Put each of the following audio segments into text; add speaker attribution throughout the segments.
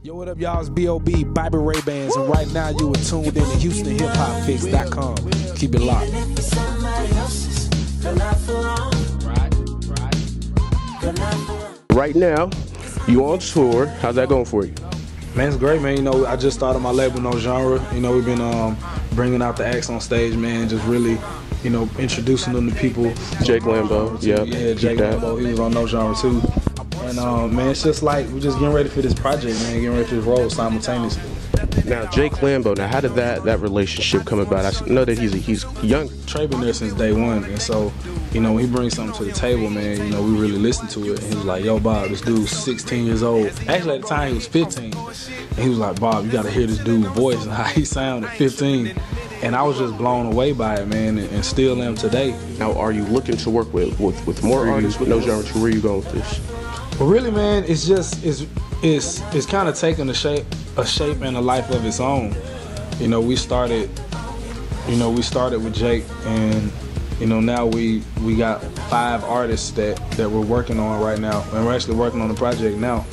Speaker 1: Yo, what up, y'all? It's B.O.B, Bobby Ray Bands, and right now you are tuned in to HoustonHipHopFix.com. Keep it locked.
Speaker 2: Right now, you on tour. How's that going for you?
Speaker 1: Man, it's great, man. You know, I just started my label, No Genre. You know, we've been bringing out the acts on stage, man. Just really, you know, introducing them to people.
Speaker 2: Jake Lambo,
Speaker 1: yeah, Jake Lambo. He was on No Genre too. And man, it's just like we're just getting ready for this project, man. Getting ready for this role simultaneously.
Speaker 2: Now, Jake Lambo. Now, how did that relationship come about? I know that he's young.
Speaker 1: Trey been there since day one, and so, you know, when he brings something to the table, man, you know, we really listen to it. And he was like, "Yo, Bob, this dude's 16 years old." Actually, at the time he was 15, and he was like, "Bob, you got to hear this dude's voice and how he sounded at 15." And I was just blown away by it, man, and still am today.
Speaker 2: Now, are you looking to work with more artists with No Genre? Where are you going with this?
Speaker 1: Well, really, man, it's kind of taking a shape and a life of its own. You know, we started with Jake, and you know, now we got 5 artists that we're working on right now, and we're actually working on the project now.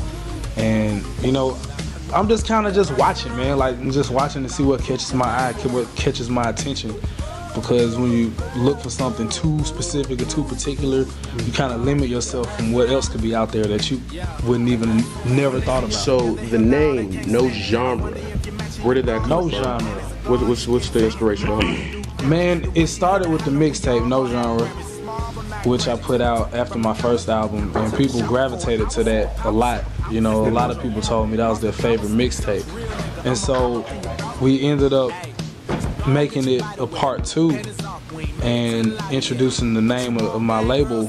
Speaker 1: And you know, I'm just kind of just watching, man, like I'm just watching to see what catches my eye, what catches my attention. Because when you look for something too specific or too particular, you kind of limit yourself from what else could be out there that you wouldn't even never thought about.
Speaker 2: So the name No Genre, where did that come from?
Speaker 1: No Genre.
Speaker 2: What's the inspiration on it?
Speaker 1: Man, it started with the mixtape No Genre, which I put out after my first album, and people gravitated to that a lot. You know, a lot of people told me that was their favorite mixtape, and so we ended up making it a part 2 and introducing the name of my label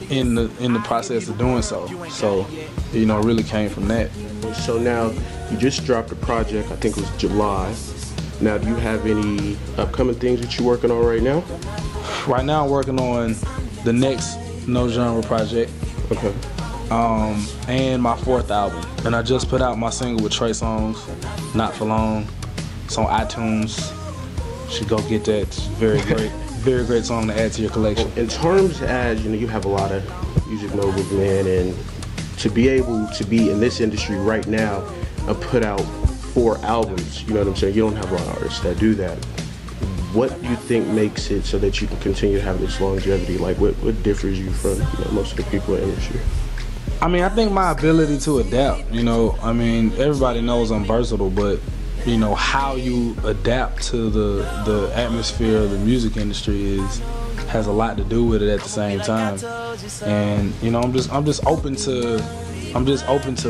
Speaker 1: in the process of doing so. So, you know, it really came from that.
Speaker 2: So now you just dropped a project, I think it was July. Now, do you have any upcoming things that you're working on right now?
Speaker 1: Right now I'm working on the next No Genre project.
Speaker 2: Okay.
Speaker 1: And my 4th album. And I just put out my single with Trey Songz, Not For Long. It's on iTunes. You should go get that. It's very great, very great song to add to your collection.
Speaker 2: In terms as, you know, you have a lot of music moguls, man, and to be able to be in this industry right now and put out 4 albums, you know what I'm saying? You don't have a lot of artists that do that. What do you think makes it so that you can continue to have this longevity? Like, what differs you from, you know, most of the people in the industry?
Speaker 1: I mean, I think my ability to adapt, you know, I mean, everybody knows I'm versatile, but you know, how you adapt to the atmosphere of the music industry has a lot to do with it at the same time. And you know, I'm just open to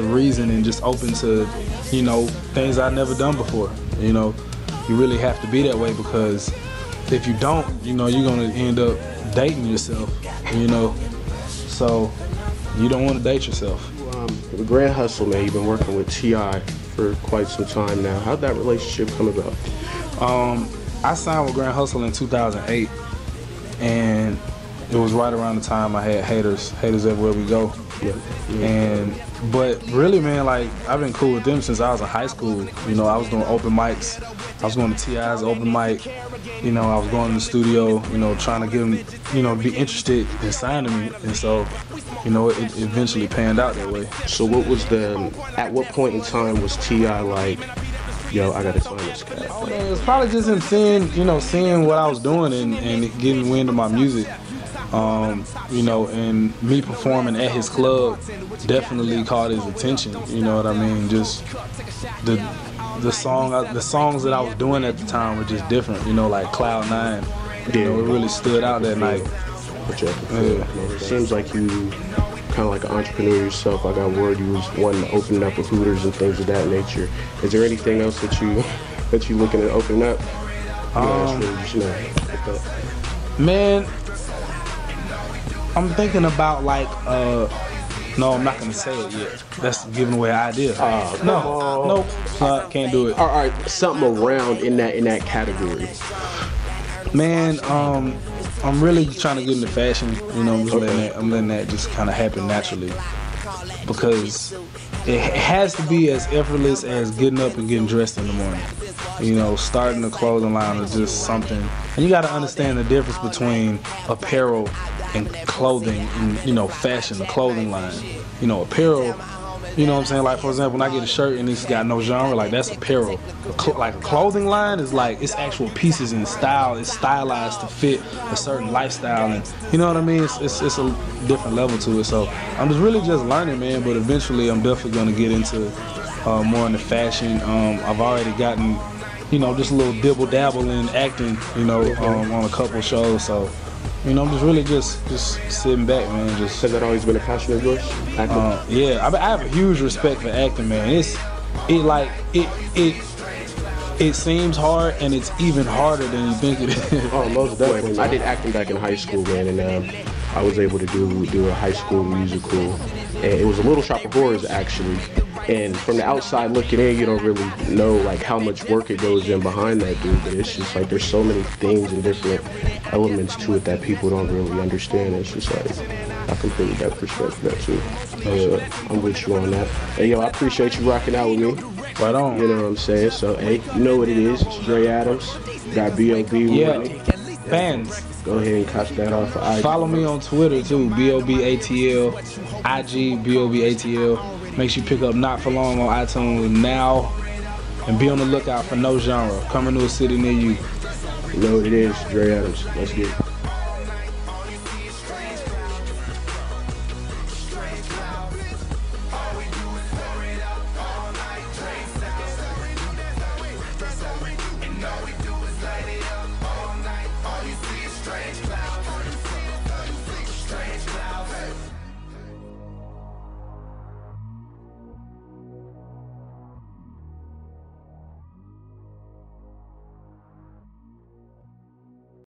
Speaker 1: reason and just open to, you know, things I've never done before. You know, you really have to be that way, because if you don't, you know, you're gonna end up dating yourself, you know. So you don't want to date yourself.
Speaker 2: The Grand Hustle, man, you've been working with T.I. for quite some time now. How'd that relationship come about?
Speaker 1: I signed with Grand Hustle in 2008, and it was right around the time I had haters everywhere we go. Yeah. But really, man, like, I've been cool with them since I was in high school. You know, I was doing open mics. I was going to T.I.'s open mic. You know, I was going to the studio, you know, trying to get them, you know, be interested in signing me. And so, you know, it eventually panned out that way.
Speaker 2: So at what point in time was T.I. like, yo, I gotta sign this guy?
Speaker 1: Oh, man, it was probably just him seeing what I was doing and getting wind of my music. You know, and me performing at his club definitely caught his attention. You know what I mean? Just the songs that I was doing at the time were just different. You know, like Cloud 9. You know, it really stood out that night.
Speaker 2: It seems like you kind of like an entrepreneur yourself. I got word you was wanting to open up with Hooters and things of that nature. Is there anything else that you looking to open up?
Speaker 1: Man, I'm thinking about like no, I'm not gonna say it yet. That's giving away an idea. No, can't do it.
Speaker 2: All right, something around in that category.
Speaker 1: Man, I'm really trying to get into fashion. You know, I'm letting that just kind of happen naturally, because it has to be as effortless as getting up and getting dressed in the morning. You know, starting a clothing line is just something, and you got to understand the difference between apparel and clothing, and, you know, fashion, the clothing line. You know, apparel You know what I'm saying? Like, for example, when I get a shirt and it's got no genre, like, that's apparel. Like, a clothing line is like, it's actual pieces and style. It's stylized to fit a certain lifestyle, and you know what I mean? It's a different level to it. So I'm just really just learning, man, but eventually I'm definitely going to get into more into fashion. I've already gotten, you know, just a little dibble-dabble in acting, you know, on a couple shows. So, you know, I'm just really just sitting back, man. Just
Speaker 2: Has that always been a passion of yours? Acting?
Speaker 1: Yeah, I have a huge respect for acting, man. It seems hard, and it's even harder than you think it is.
Speaker 2: Oh, most definitely. I did acting back in high school, man, and I was able to do a high school musical, and it was a Little Shop of Horrors, actually. And from the outside looking in, you don't really know like how much work it goes in behind that, dude. But it's just like there's so many things and different elements to it that people don't really understand. It's just like I completely got respect for that too. So I'm with you on that. Hey, yo, I appreciate you rocking out with me.
Speaker 1: Right on.
Speaker 2: You know what I'm saying? So, hey, you know what it is. It's Dre Adams. Got B.O.B. with me.
Speaker 1: Fans.
Speaker 2: Go ahead and catch that off of IG.
Speaker 1: Follow me on Twitter too, B.O.B. ATL, IG, B.O.B. ATL. Make sure you pick up Not For Long on iTunes now, and be on the lookout for No Genre coming to a city near you.
Speaker 2: You know what it is, Dre Adams. Let's get it.